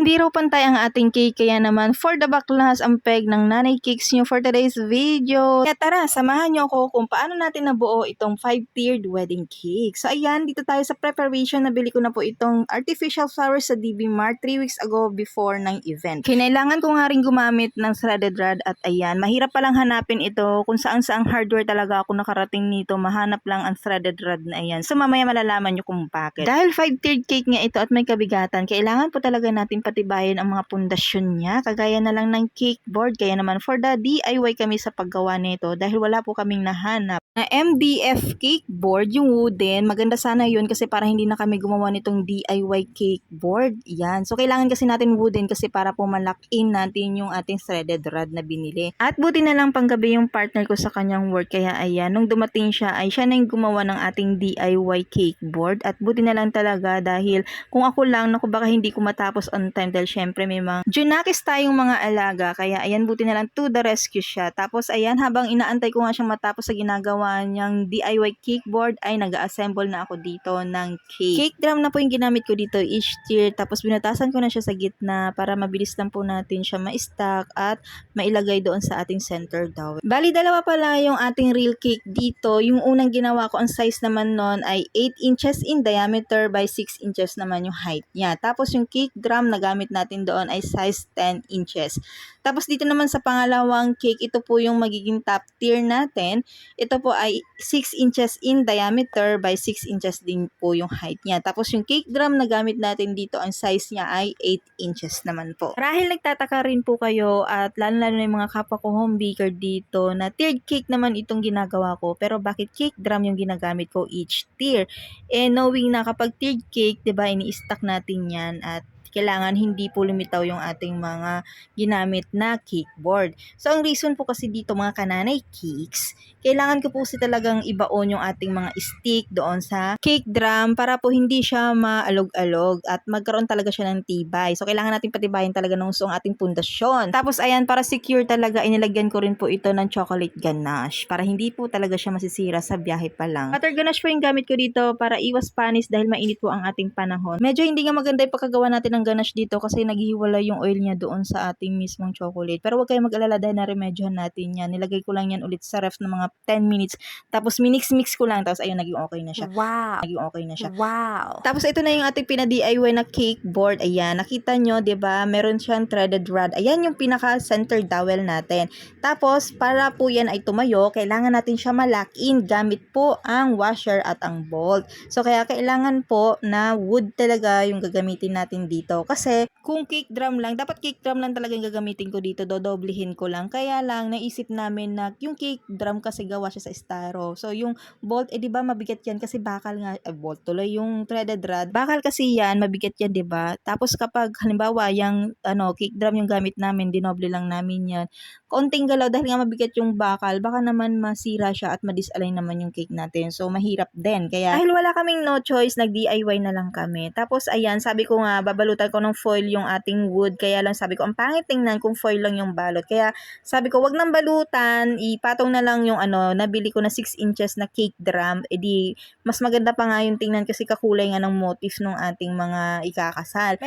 Hindi raw pantay ang ating cake, kaya naman for the baklas ang peg ng Nanay Cakes nyo for today's video. Kaya tara, samahan nyo ako kung paano natin nabuo itong 5-tiered wedding cake. So ayan, dito tayo sa preparation. Nabili ko na po itong artificial flowers sa DB Mart 3 weeks ago before ng event. Kinailangan ko nga rin gumamit ng threaded rod at ayan, mahirap palang hanapin ito kung saan saang hardware talaga ako nakarating nito. Mahanap lang ang threaded rod na ayan. So mamaya malalaman nyo kung bakit. Dahil 5-tiered cake nga ito at may kabigatan, kailangan po talaga natin patibayin ang mga pundasyon niya, kagaya na lang ng cake board. Kaya naman for the DIY kami sa paggawa nito dahil wala po kaming nahanap na MDF cake board, yung wooden. Maganda sana yun kasi para hindi na kami gumawa nitong DIY cake board. Yan. So kailangan kasi natin wooden kasi para po malak-in natin yung ating threaded rod na binili. At buti na lang panggabi yung partner ko sa kanyang work, kaya ayan, nung dumating siya ay siya na yung gumawa ng ating DIY cake board. At buti na lang talaga dahil kung ako lang, naku, baka hindi ko matapos on time dahil syempre may mga junakis tayong mga alaga. Kaya ayan, buti na lang to the rescue siya. Tapos ayan, habang inaantay ko nga siyang matapos sa ginagawa niyang DIY cake board ay nag-assemble na ako dito ng cake. Cake drum na po yung ginamit ko dito, each tier. Tapos binutasan ko na siya sa gitna para mabilis lang po natin siya ma-stack at mailagay doon sa ating center dowel. Bali, dalawa pala yung ating real cake dito. Yung unang ginawa ko, ang size naman nun ay 8 inches in diameter by 6 inches naman yung height niya. Tapos yung cake drum na gamit natin doon ay size 10 inches. Tapos dito naman sa pangalawang cake, ito po yung magiging top tier natin. Ito po ay 6 inches in diameter by 6 inches din po yung height niya. Tapos yung cake drum na gamit natin dito, ang size niya ay 8 inches naman po. Marahil nagtataka rin po kayo at lalo-lalo na yung mga kapwa ko home baker dito na tiered cake naman itong ginagawa ko. Pero bakit cake drum yung ginagamit ko each tier? Knowing na kapag tiered cake, diba, ini-stack natin yan at kailangan hindi po lumitaw yung ating mga ginamit na cake board. So, ang reason po kasi dito mga kananay cakes, kailangan ko po talagang ibaon yung ating mga stick doon sa cake drum para po hindi siya maalog-alog at magkaroon talaga siya ng tibay. So, kailangan natin patibayin talaga ng gusto ang ating pundasyon. Tapos, ayan, para secure talaga, inilagyan ko rin po ito ng chocolate ganache para hindi po talaga siya masisira sa biyahe pa lang. Butter ganache po yung gamit ko dito para iwas panis dahil mainit po ang ating panahon. Medyo hindi nga maganda yung pagkagawa natin ng ganache dito kasi naghihiwalay yung oil niya doon sa ating mismong chocolate. Pero huwag kayong mag-alala dahil na-remedyohan natin yan. Nilagay ko lang yan ulit sa ref ng mga 10 minutes. Tapos minix-mix ko lang. Tapos ayun, naging okay na siya. Wow! Naging okay na siya. Wow! Tapos ito na yung ating pinaka-DIY na cake board. Ayan, nakita nyo, diba? Meron siyang threaded rod. Ayan yung pinaka-center dowel natin. Tapos, para po yan ay tumayo, kailangan natin siya ma-lock-in gamit po ang washer at ang bolt. So, kaya kailangan po na wood talaga yung gagamitin natin dito. Kasi, kung cake drum lang, dapat cake drum lang talaga yung gagamitin ko dito. Dodoblihin ko lang. Kaya lang, naisip namin na yung cake drum kasi gawa siya sa styro. So, yung bolt, diba mabigat yan kasi bakal nga, bolt tuloy yung threaded rod. Bakal kasi yan, mabigat yan, diba? Tapos kapag, halimbawa, yung cake drum yung gamit namin, dinoble lang namin yan. Konting galaw dahil nga mabigat yung bakal, baka naman masira siya at ma-disalign naman yung cake natin. So, mahirap din. Kaya, dahil wala kaming no choice, nag-DIY na lang kami. Tapos, ayan, sabi ko nga, babalutan ko ng foil yung ating wood. Kaya lang sabi ko, ang pangit tingnan kung foil lang yung balot. Kaya, sabi ko, wag nang balutan, ipatong na lang yung nabili ko na 6 inches na cake drum. Di, mas maganda pa nga yung tingnan kasi kakulay nga ng motif ng ating mga ikakasal.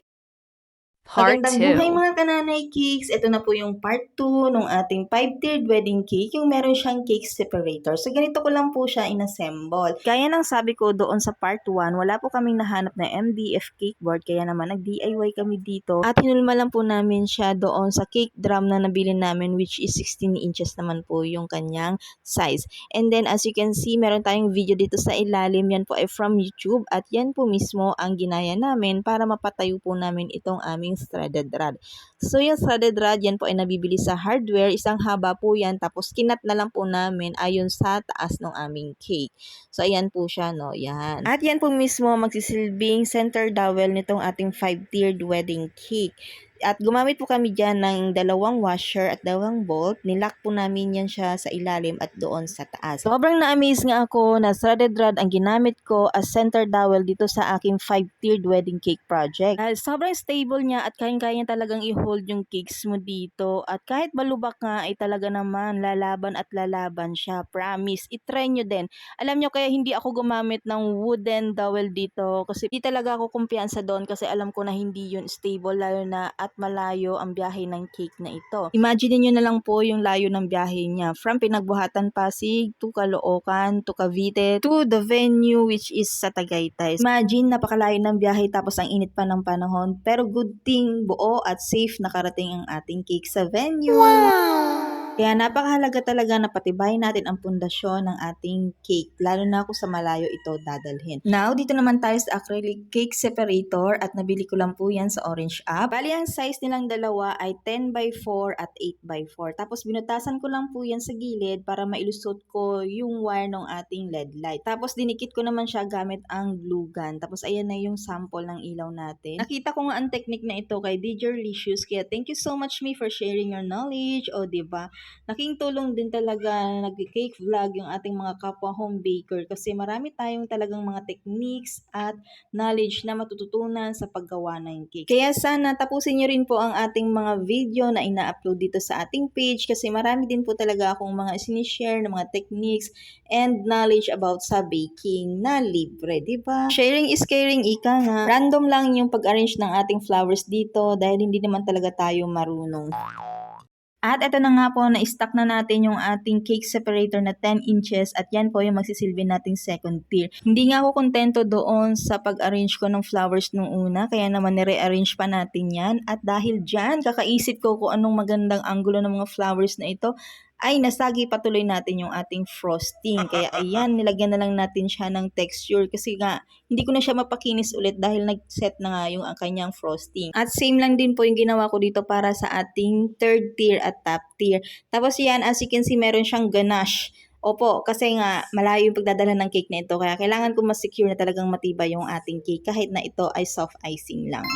Part Magandang buhay 2. mga kananay cakes. Ito na po yung part 2 ng ating 5-tiered wedding cake. Yung meron siyang cake separator. So, ganito ko lang po siya inassemble. Gaya ng sabi ko doon sa part 1, wala po kaming nahanap na MDF cake board. Kaya naman nag-DIY kami dito. At hinulma lang po namin siya doon sa cake drum na nabili namin, which is 16 inches naman po yung kanyang size. And then, as you can see, meron tayong video dito sa ilalim. Yan po ay from YouTube. At yan po mismo ang ginaya namin para mapatayo po namin itong aming threaded rod. So, yung threaded rod, yan po ay nabibili sa hardware. Isang haba po yan. Tapos, kinat na lang po namin ayon sa taas ng aming cake. So, ayan po siya, no? Yan. At yan po mismo magsisilbing center dowel nitong ating 5-tiered wedding cake. At gumamit po kami dyan ng dalawang washer at dalawang bolt. Nilock po namin yan siya sa ilalim at doon sa taas. Sobrang na-amaze nga ako na threaded rod ang ginamit ko as center dowel dito sa aking 5-tiered wedding cake project. Dahil sobrang stable niya at kayang-kaya talagang i-hold yung cakes mo dito. At kahit balubak nga ay talaga naman lalaban at lalaban siya. Promise. I-try nyo din. Alam nyo kaya hindi ako gumamit ng wooden dowel dito kasi hindi talaga ako kumpiyansa doon kasi alam ko na hindi yun stable lalo na at malayo ang biyahe ng cake na ito. Imagine niyo na lang po yung layo ng biyahe niya from Pinagbuhatan, Pasig to Caloocan to Cavite to the venue which is sa Tagaytay. Imagine napakalayo ng biyahe tapos ang init pa ng panahon pero good thing buo at safe nakarating ang ating cake sa venue. Kaya napakahalaga talaga na patibayin natin ang pundasyon ng ating cake, lalo na kung sa malayo ito dadalhin. Now, dito naman tayo sa acrylic cake separator at nabili ko lang po yan sa Orange App. Bali, ang size nilang dalawa ay 10x4 at 8x4. Tapos binutasan ko lang po yan sa gilid para mailusot ko yung wire ng ating LED light. Tapos dinikit ko naman siya gamit ang glue gun. Tapos ayan na yung sample ng ilaw natin. Nakita ko nga ang technique na ito kay DJ Licious, kaya thank you so much me for sharing your knowledge. O diba? Laking tulong din talaga na nag-cake vlog yung ating mga kapwa home baker kasi marami tayong talagang mga techniques at knowledge na matututunan sa paggawa ng cake. Kaya sana tapusin nyo rin po ang ating mga video na ina-upload dito sa ating page kasi marami din po talaga akong mga sinishare na mga techniques and knowledge about sa baking na libre, diba? Sharing is caring, ika nga. Random lang yung pag-arrange ng ating flowers dito dahil hindi naman talaga tayo marunong. At ito na nga po, na-stock na natin yung ating cake separator na 10 inches at yan po yung magsisilbi nating second tier. Hindi nga ako kontento doon sa pag-arrange ko ng flowers nung una, kaya naman nire-arrange pa natin yan. At dahil dyan, kakaisip ko kung anong magandang angulo ng mga flowers na ito, ay nasagi patuloy natin yung ating frosting. Kaya ayan, nilagyan na lang natin siya ng texture kasi nga hindi ko na siya mapakinis ulit dahil nag-set na nga yung kanyang frosting. At same lang din po yung ginawa ko dito para sa ating third tier at top tier. Tapos yan, as you can see, meron siyang ganache. Opo, kasi nga malayo yung pagdadala ng cake na ito kaya kailangan ko mas-secure na talagang matibay yung ating cake kahit na ito ay soft icing lang.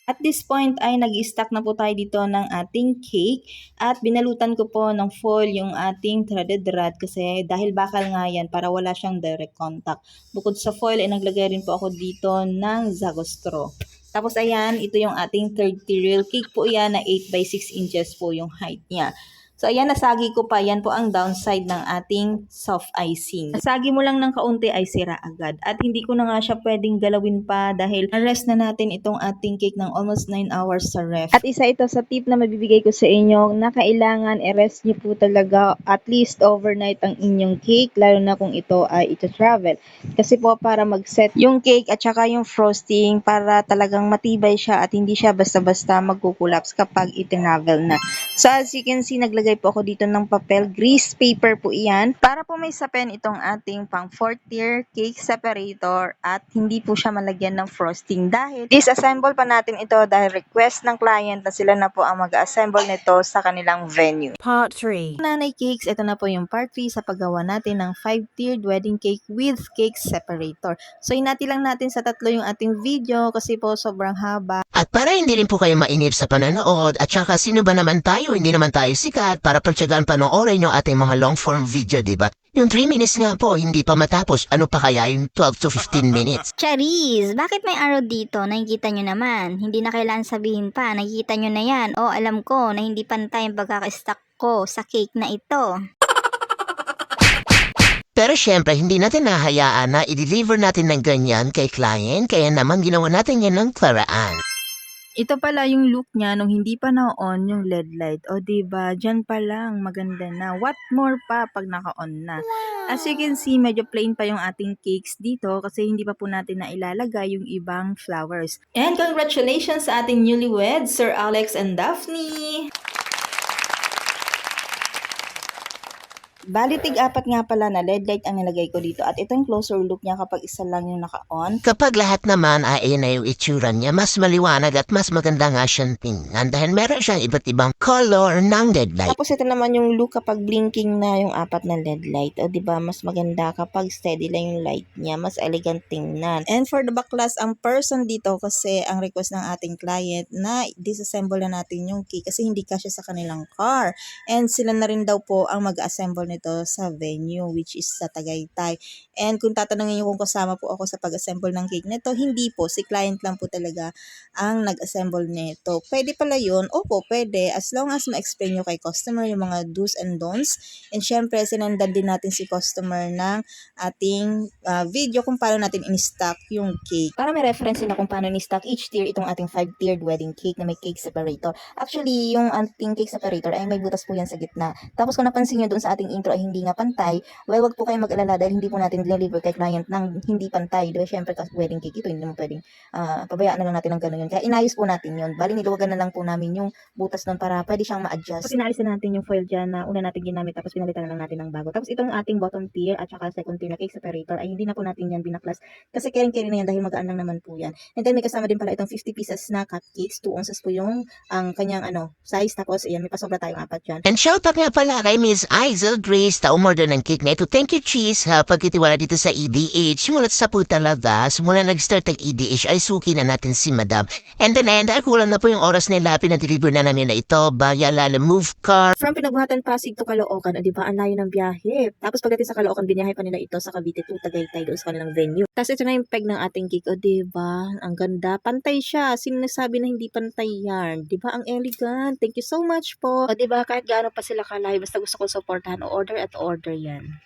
At this point ay nag-stack na po tayo dito ng ating cake at binalutan ko po ng foil yung ating threaded rod kasi dahil bakal nga yan para wala siyang direct contact. Bukod sa foil ay naglagay rin po ako dito ng Zagostro. Tapos ayan, ito yung ating third tier cake po yan na 8x6 inches po yung height niya. So, ayan, nasagi ko pa. Yan po ang downside ng ating soft icing. Nasagi mo lang ng kaunti ay sira agad. At hindi ko na nga siya pwedeng galawin pa dahil rest na natin itong ating cake ng almost 9 hours sa ref. At isa ito sa tip na mabibigay ko sa inyo na kailangan i-rest nyo po talaga at least overnight ang inyong cake, lalo na kung ito ay ita-travel. Kasi po para mag-set yung cake at saka yung frosting para talagang matibay siya at hindi siya basta-basta magkukulaps kapag iti-travel na. So, as you can see, naglagay po ako dito ng papel, grease paper po iyan, para po may sapin itong ating pang 4th tier cake separator at hindi po siya malagyan ng frosting dahil disassemble pa natin ito dahil request ng client na sila na po ang mag-assemble nito sa kanilang venue. Part 3. Nanay Cakes, ito na po yung part 3 sa paggawa natin ng 5-tiered wedding cake with cake separator. So, inati lang natin sa tatlo yung ating video kasi po sobrang haba. At para hindi rin po kayo mainip sa pananood at saka sino ba naman tayo, hindi naman tayo sikat para pagtsagaan panoorin yung ating mga long form video, diba? Yung 3 minutes nga po, hindi pa matapos, ano pa kaya yung 12 to 15 minutes? Charis, bakit may arrow dito? Nakikita nyo naman. Hindi na kailangan sabihin pa. Nakikita nyo na yan. O, alam ko na hindi pantay ang pagkakastack ko sa cake na ito. Pero syempre, hindi natin nahayaan na i-deliver natin ng ganyan kay client, kaya naman ginawa natin yan ng claraan. Ito pala yung look niya nung hindi pa na-on yung LED light. O diba, dyan pa lang, maganda na. What more pa pag naka-on na? As you can see, medyo plain pa yung ating cakes dito kasi hindi pa po natin na ilalagay yung ibang flowers. And congratulations sa ating newlyweds, Sir Alex and Daphne! Bali, tig-apat nga pala na LED light ang nilagay ko dito. At ito yung closer look niya kapag isa lang yung naka-on. Kapag lahat naman ay na yung itsura niya, mas maliwanag at mas maganda nga siyang tingnan dahil meron siyang iba't ibang color ng LED light. Tapos ito naman yung look kapag blinking na yung apat na LED light. O diba, mas maganda kapag steady lang yung light niya. Mas elegant tingnan. And for the backlash, ang person dito kasi ang request ng ating client na disassemble na natin yung key kasi hindi kasya sa kanilang car. And sila na rin daw po ang mag-assemble nito sa venue which is sa Tagaytay. And kung tatanungin niyo kung kasama po ako sa pag-assemble ng cake nito, hindi po. Si client lang po talaga ang nag-assemble nito. Pwede pala yun? Opo, pwede. As long as ma-explain nyo kay customer yung mga do's and don'ts. And syempre, sinendan din natin si customer ng ating video kung paano natin in-stock yung cake. Para may reference nila kung paano in-stock each tier itong ating 5-tiered wedding cake na may cake separator. Actually, yung ating cake separator ay may butas po yan sa gitna. Tapos kung napansin nyo doon sa ating intro ay hindi nga pantay, well, wag po kayong mag-alala dahil hindi po natin deliver kay client ng hindi pantay. Diba, syempre, wedding cake ito, hindi naman pwedeng pabayaan na lang natin ng gano'n yun. Kaya inayos po natin yun. Bali, niluwagan na lang po namin yung butas doon para pwede siyang ma-adjust. Tapos inalis na natin yung foil dyan na una natin ginamit tapos pinalitan na lang natin ng bago. Tapos itong ating bottom tier at saka second tier na cake separator ay hindi na po natin yan binaklas kasi caring-carry na yan dahil magaan lang naman po yan. And then may kasama din pala itong 50 pieces na cupcakes. 2 ounces po yung ang kanyang size. Tapos ayan, may pasobra tayong 4 dyan. And shoutout nga pala kay Miss Isel Grace na umorder ng cake na ito. Thank you, Cheese, ha, pagkitiwala dito sa EDH. Simula sa po talaga, simula nag-start ang EDH ay suki na natin si Madam. And then, dahil kulang na po yung oras nila, pinadeliver na namin na ito, Bayalala Move Car. From Pinagbuhatan, Pasig to Caloocan, di ba, ang layo ng biyahe. Tapos pagdating sa Caloocan, biniyahe pa nila ito sa Cavite to Tagaytay doon sa kanilang venue. Tapos ito na yung peg ng ating cake. O, di ba? Ang ganda. Pantay siya. Sino nagsabi na hindi pantay yan? Di ba? Ang elegant. Thank you so much po. O, di ba? Kahit gaano pa sila kalayo, basta gusto ko supportahan, o order at order yan.